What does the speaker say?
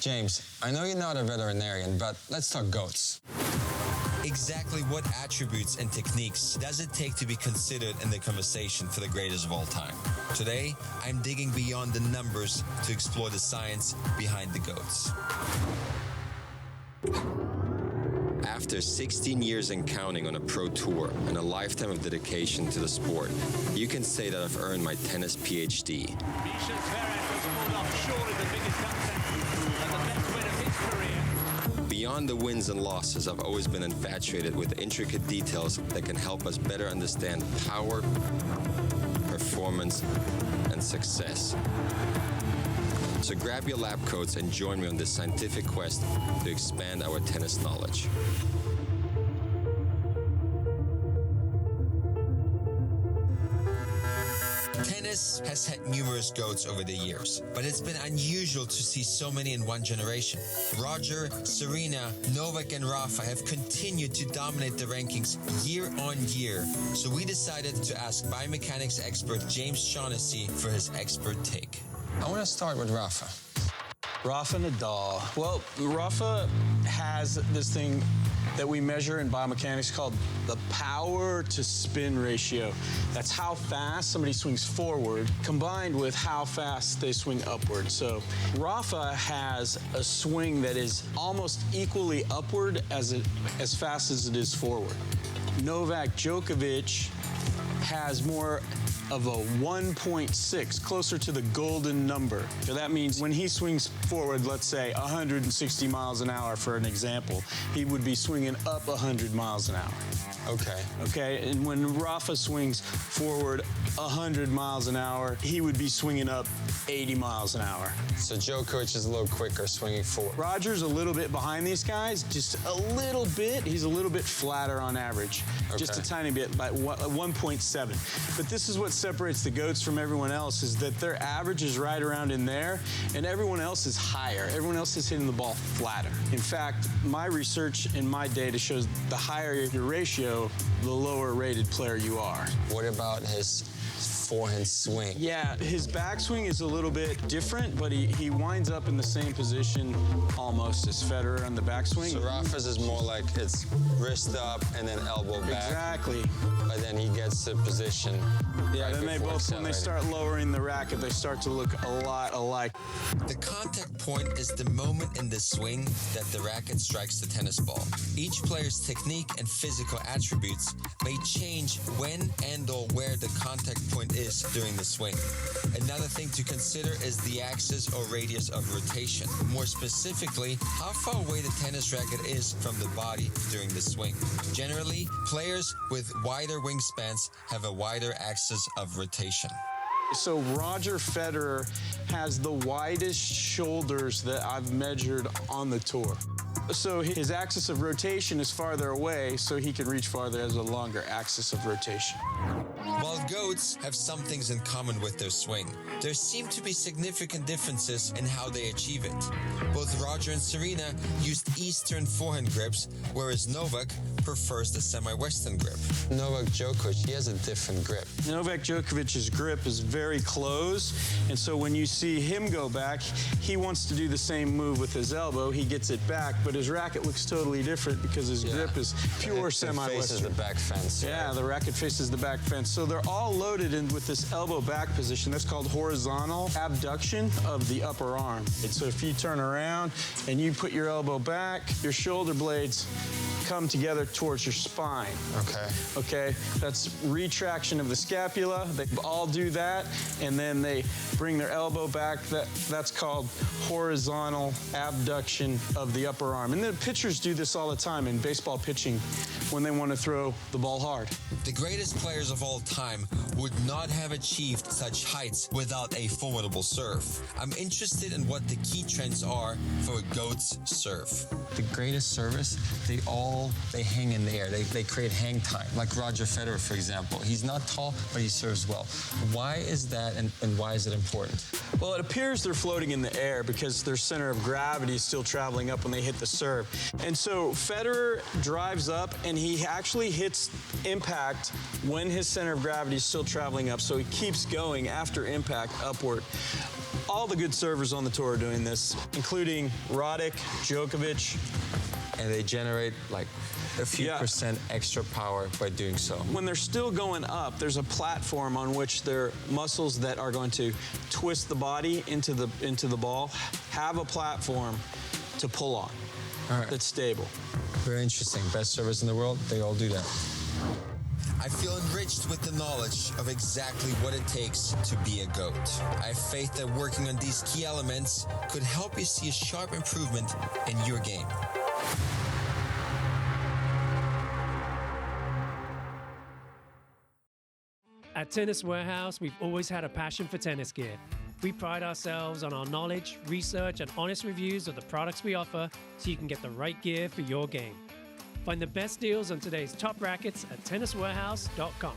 James, I know you're not a veterinarian, but let's talk goats. Exactly what attributes and techniques does it take to be considered in the conversation for the greatest of all time? Today, I'm digging beyond the numbers to explore the science behind the goats. After 16 years and counting on a pro tour and a lifetime of dedication to the sport, you can say that I've earned my tennis PhD. Misha's forehand was pulled off, surely the biggest upset and the best win of his career. Beyond the wins and losses, I've always been infatuated with intricate details that can help us better understand power, performance, and success. So grab your lab coats and join me on this scientific quest to expand our tennis knowledge. Tennis has had numerous GOATs over the years, but it's been unusual to see so many in one generation. Roger, Serena, Novak, and Rafa have continued to dominate the rankings year on year, so we decided to ask biomechanics expert James Shaughnessy for his expert take. I want to start with Rafa. Rafa Nadal. Well, Rafa has this thing that we measure in biomechanics called the power to spin ratio. That's how fast somebody swings forward combined with how fast they swing upward. So Rafa has a swing that is almost equally upward as fast as it is forward. Novak Djokovic has more of a 1.6, closer to the golden number. So that means when he swings forward, let's say 160 miles an hour for an example, he would be swinging up 100 miles an hour. Okay, and when Rafa swings forward 100 miles an hour, he would be swinging up 80 miles an hour. So Djokovic is a little quicker swinging forward. Roger's a little bit behind these guys, just a little bit. He's a little bit flatter on average, just a tiny bit, by 1.7. But this is what separates the GOATs from everyone else, is that their average is right around in there, and everyone else is higher. Everyone else is hitting the ball flatter. In fact, my research and my data shows the higher your ratio, the lower rated player you are. What about his forehand swing? Yeah, his backswing is a little bit different, but he winds up in the same position almost as Federer on the backswing. So Rafa's is more like it's wrist up and then elbow back. Exactly. But then he gets to position. Yeah, right then they both, when they start lowering the racket, they start to look a lot alike. The contact point is the moment in the swing that the racket strikes the tennis ball. Each player's technique and physical attributes may change when and or where the contact point is during the swing. Another thing to consider is the axis or radius of rotation. More specifically, how far away the tennis racket is from the body during the swing. Generally, players with wider wingspans have a wider axis of rotation. So Roger Federer has the widest shoulders that I've measured on the tour. So his axis of rotation is farther away, so he can reach farther as a longer axis of rotation. While GOATs have some things in common with their swing, there seem to be significant differences in how they achieve it. Both Roger and Serena used Eastern forehand grips, whereas Novak prefers the semi-Western grip. Novak Djokovic, he has a different grip. Novak Djokovic's grip is very close, and so when you see him go back, he wants to do the same move with his elbow. He gets it back, but his racket looks totally different because his grip is pure semi-Western. It faces the back fence. Yeah, the racket faces the back fence. So they're all loaded in with this elbow back position. That's called horizontal abduction of the upper arm. And so if you turn around and you put your elbow back, your shoulder blades come together towards your spine. Okay, that's retraction of the scapula. They all do that, and then they bring their elbow back. That's called horizontal abduction of the upper arm. And the pitchers do this all the time in baseball pitching when they want to throw the ball hard. The greatest players of all time would not have achieved such heights without a formidable serve. I'm interested in what the key trends are for a GOAT's serve. The greatest service, they hang in the air. They create hang time. Like Roger Federer, for example. He's not tall, but he serves well. Why is that, and why is it important? Well, it appears they're floating in the air because their center of gravity is still traveling up when they hit the serve. And so Federer drives up, and he actually hits impact when his center of gravity is still traveling up. So he keeps going after impact upward. All the good servers on the tour are doing this, including Roddick, Djokovic. And they generate like a few Yeah. percent extra power by doing so. When they're still going up, there's a platform on which their muscles that are going to twist the body into the ball have a platform to pull on. All right. That's stable. Very interesting. Best servers in the world, they all do that. I feel enriched with the knowledge of exactly what it takes to be a GOAT. I have faith that working on these key elements could help you see a sharp improvement in your game. At Tennis Warehouse, we've always had a passion for tennis gear. We pride ourselves on our knowledge, research, and honest reviews of the products we offer so you can get the right gear for your game. Find the best deals on today's top rackets at tenniswarehouse.com.